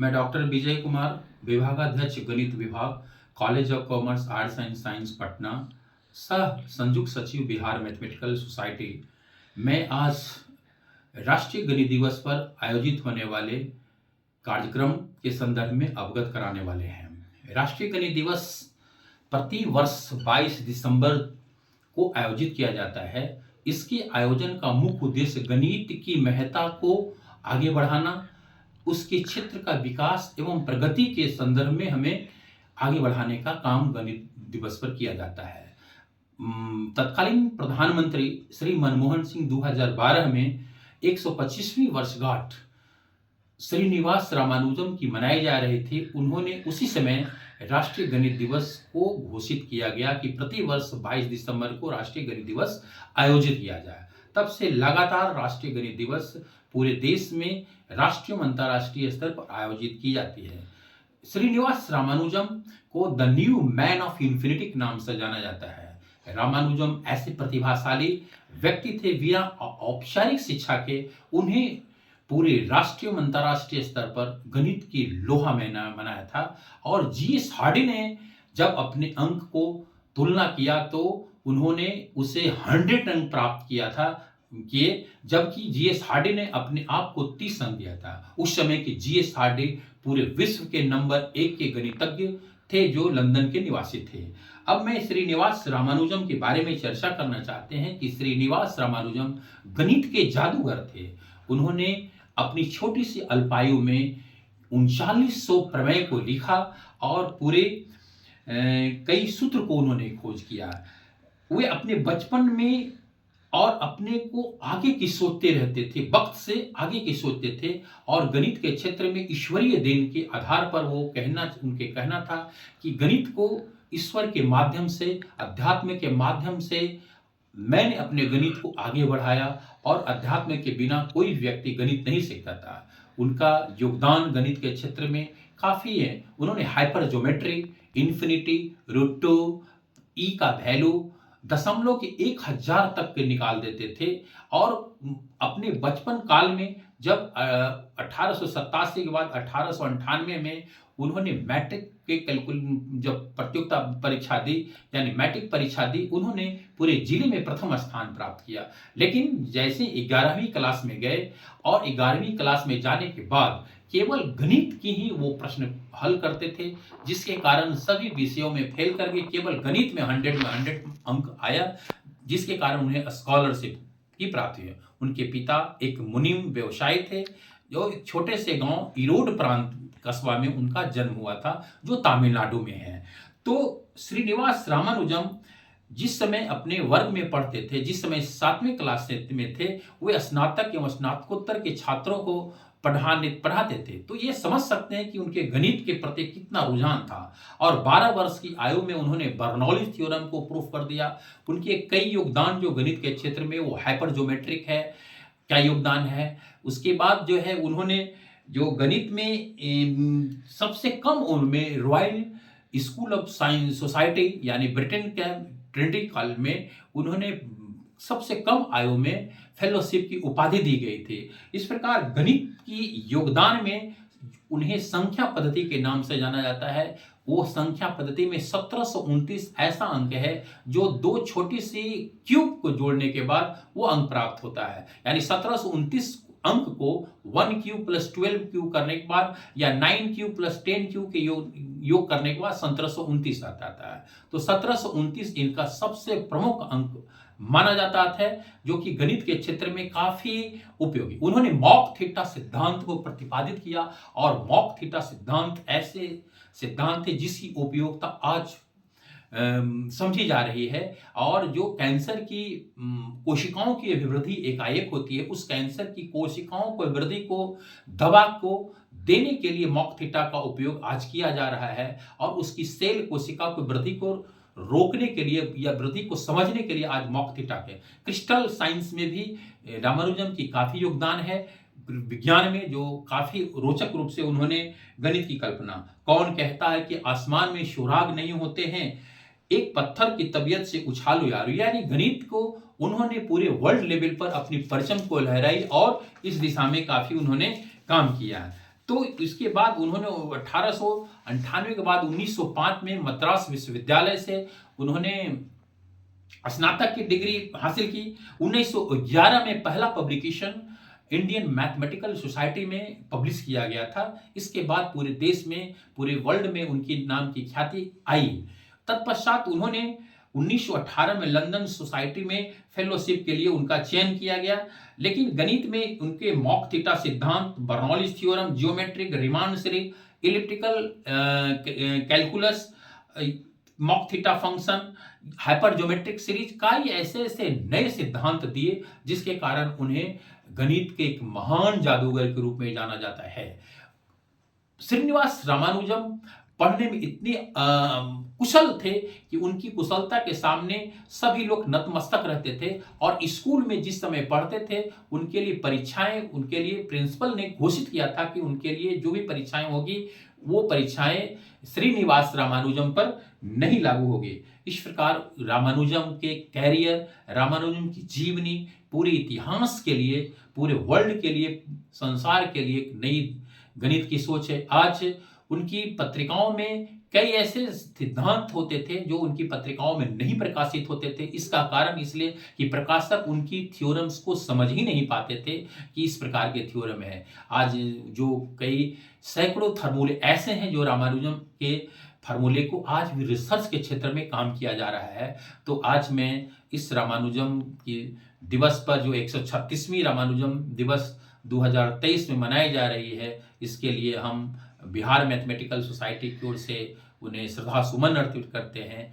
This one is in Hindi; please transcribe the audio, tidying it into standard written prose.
मैं डॉक्टर विजय कुमार, विभागाध्यक्ष गणित विभाग, college of commerce arts and science Patna, सह संयुक्त सचिव बिहार मैथमेटिकल सोसाइटी। मैं आज राष्ट्रीय गणित दिवस पर आयोजित होने वाले कार्यक्रम के संदर्भ में अवगत कराने वाले हैं। राष्ट्रीय गणित दिवस प्रति वर्ष 22 दिसंबर को आयोजित किया जाता है। इसके आयोजन का मुख्य उद्देश्य गणित की महत्ता को आगे बढ़ाना, उसके क्षेत्र का विकास एवं प्रगति के संदर्भ में हमें आगे बढ़ाने का काम गणित दिवस पर किया जाता है। तत्कालीन प्रधानमंत्री श्री मनमोहन सिंह 2012 में 125वीं वर्षगांठ श्रीनिवास रामानुजम की मनाई जा रही थी। उन्होंने उसी समय राष्ट्रीय गणित दिवस को घोषित किया गया कि प्रति वर्ष 22 दिसंबर को राष्ट्रीय गणित दिवस आयोजित किया जाए। तब से लगातार राष्ट्रीय गणित दिवस पूरे देश में राष्ट्रीय व अंतर्राष्ट्रीय स्तर पर आयोजित की जाती है। श्रीनिवास रामानुजम को the new man of infinity नाम से जाना जाता है। रामानुजम ऐसे प्रतिभाशाली व्यक्ति थे, बिना औपचारिक शिक्षा के उन्हें पूरे राष्ट्रीय व अंतर्राष्ट्रीय स्तर पर गणित की लोहा बनाया था। और जीएस हार्डी ने जब अपने अंक को तुलना किया तो उन्होंने उसे 100 अंक प्राप्त किया था, जबकि जीएस हार्डी ने अपने आप को 30 अंक दिया था। उस समय के जीएस हार्डी पूरे विश्व के नंबर 1 के गणितज्ञ थे जो लंदन के निवासी थे। अब मैं श्रीनिवास रामानुजम के बारे में चर्चा करना चाहते हैं कि श्रीनिवास रामानुजम गणित के जादूगर थे। उन्होंने अपनी छोटी सी अल्पायु में 3900 प्रमेय को लिखा और पूरे कई सूत्र को उन्होंने खोज किया। वे अपने बचपन में और अपने को आगे की सोचते रहते थे, वक्त से आगे की सोचते थे और गणित के क्षेत्र में ईश्वरीय देन के आधार पर उनके कहना था कि गणित को ईश्वर के माध्यम से, अध्यात्म के माध्यम से मैंने अपने गणित को आगे बढ़ाया और अध्यात्म के बिना कोई व्यक्ति गणित नहीं सीखता था। उनका योगदान गणित के क्षेत्र में काफी है। उन्होंने हाइपर ज्योमेट्री, इन्फिनिटी, रूट 2, ई का वैल्यू दशमलव के 1000 तक के निकाल देते थे। और अपने बचपन काल में जब 1887 के बाद 1898 में उन्होंने मैट्रिक के जब प्रतियोगिता परीक्षा दी, यानी मैट्रिक परीक्षा दी, उन्होंने पूरे जिले में प्रथम स्थान प्राप्त किया। लेकिन जैसे 11वीं क्लास में गए और 11वीं क्लास में जाने के बाद केवल गणित की ही वो प्रश्न हल करते थे, जिसके कारण सभी विषयों में फेल करके केवल गणित में 100 में 100 अंक आया, जिसके कारण उन्हें स्कॉलरशिप की प्राप्ति हुई। उनके पिता एक मुनीम व्यवसायी थे, जो एक छोटे से गांव ईरोड प्रांत कस्बा में उनका जन्म हुआ था, जो तमिलनाडु में है। तो श्रीनिवास रामानुजम जिस समय अपने वर्ग में पढ़ते थे, जिस समय 7वीं क्लास में थे, वे स्नातक एवं स्नातकोत्तर के छात्रों को पढ़ाते थे। तो ये समझ सकते हैं कि उनके गणित के प्रति कितना रुझान था। और 12 वर्ष की आयु में उन्होंने बर्नौली थ्योरम को प्रूफ कर दिया। उनके कई योगदान जो गणित के क्षेत्र में, वो हाइपर ज्योमेट्रिक है, क्या योगदान है। उसके बाद जो है उन्होंने जो गणित में सबसे कम उम्र में royal school of science society यानी ब्रिटेन के ट्रिनिटी कॉलेज में उन्होंने सबसे कम आयु में फेलोशिप की उपाधि दी गई थी। इस प्रकार गणित की योगदान में उन्हें संख्या पद्धति के नाम से जाना जाता है। वो संख्या पद्धति में 1729 ऐसा अंक है जो 2 छोटी सी क्यूब को जोड़ने के बाद वो अंक प्राप्त होता है। यानी 1729 अंक को 1 क्यूब प्लस 12 क्यूब करने के बाद या 9 क्यूब प्लस 10 क्यूब के योग करने के बाद 1729 आता है। तो 1729 इनका सबसे प्रमुख अंक माना जाता है, जो कि गणित के क्षेत्र में काफी उपयोगी। उन्होंने मॉक थीटा सिद्धांत को प्रतिपादित किया और मॉक थीटा सिद्धांत ऐसे सिद्धांत थे जिसकी उपयोगिता आज समझी जा रही है। और जो कैंसर की कोशिकाओं की अभिवृद्धि एकाएक होती है, उस कैंसर की कोशिकाओं को अभिवृद्धि को दवा को देने के लिए मॉक थीटा का उपयोग आज किया जा रहा है। और उसकी सेल कोशिका को वृद्धि को रोकने के लिए या वृद्धि को समझने के लिए आज मॉक थीटा के क्रिस्टल साइंस में भी रामानुजम की काफी योगदान है। विज्ञान में जो काफी रोचक रूप से उन्होंने गणित की कल्पना। कौन कहता है कि आसमान में सुराग नहीं होते हैं, एक पत्थर की तबीयत से उछालो यारो, यानी गणित को उन्होंने पूरे वर्ल्ड लेवल पर अपनी परचम को लहराई और इस दिशा में काफी उन्होंने काम किया। तो इसके बाद उन्होंने 1898 के बाद 1905 में मद्रास विश्वविद्यालय से उन्होंने स्नातक की डिग्री हासिल की। 1911 में पहला पब्लिकेशन इंडियन मैथमेटिकल सोसाइटी में पब्लिश किया गया था। इसके बाद पूरे देश में, पूरे वर्ल्ड में उनकी नाम की ख्याति आई। तत्पश्चात उन्होंने 1918 में लंदन सोसाइटी में फेलोशिप के लिए उनका चयन किया गया। लेकिन गणित में उनके मॉक थीटा सिद्धांत, Bernoulli's theorem, geometric, Riemann series, elliptical calculus, mock theta function, hyper geometric series कई ऐसे ऐसे नए सिद्धांत दिए जिसके कारण उन्हें गणित के एक महान जादूगर के रूप में जाना जाता है। श्रीनिवास रामानुजम पढ़ने में इतने कुशल थे कि उनकी कुशलता के सामने सभी लोग नतमस्तक रहते थे। और स्कूल में जिस समय पढ़ते थे उनके लिए परीक्षाएं, उनके लिए प्रिंसिपल ने घोषित किया था कि उनके लिए जो भी परीक्षाएं होगी वो परीक्षाएं श्रीनिवास रामानुजम पर नहीं लागू होगी। इस प्रकार रामानुजम के कैरियर, रामानुजम की जीवनी पूरे इतिहास के लिए, पूरे वर्ल्ड के लिए, संसार के लिए एक नई गणित की सोच है। आज उनकी पत्रिकाओं में कई ऐसे सिद्धांत होते थे जो उनकी पत्रिकाओं में नहीं प्रकाशित होते थे। इसका कारण इसलिए कि प्रकाशक उनकी थ्योरम्स को समझ ही नहीं पाते थे कि इस प्रकार के थ्योरम है। आज जो कई सैकड़ों फार्मूले ऐसे हैं जो रामानुजम के फार्मूले को आज भी रिसर्च के क्षेत्र में काम किया जा रहा है। तो आज मैं इस रामानुजम की दिवस पर, जो 136वीं रामानुजम दिवस 2023 में मनाई जा रही है, इसके लिए हम बिहार मैथमेटिकल सोसाइटी की ओर से उन्हें श्रद्धा सुमन अर्पित करते हैं।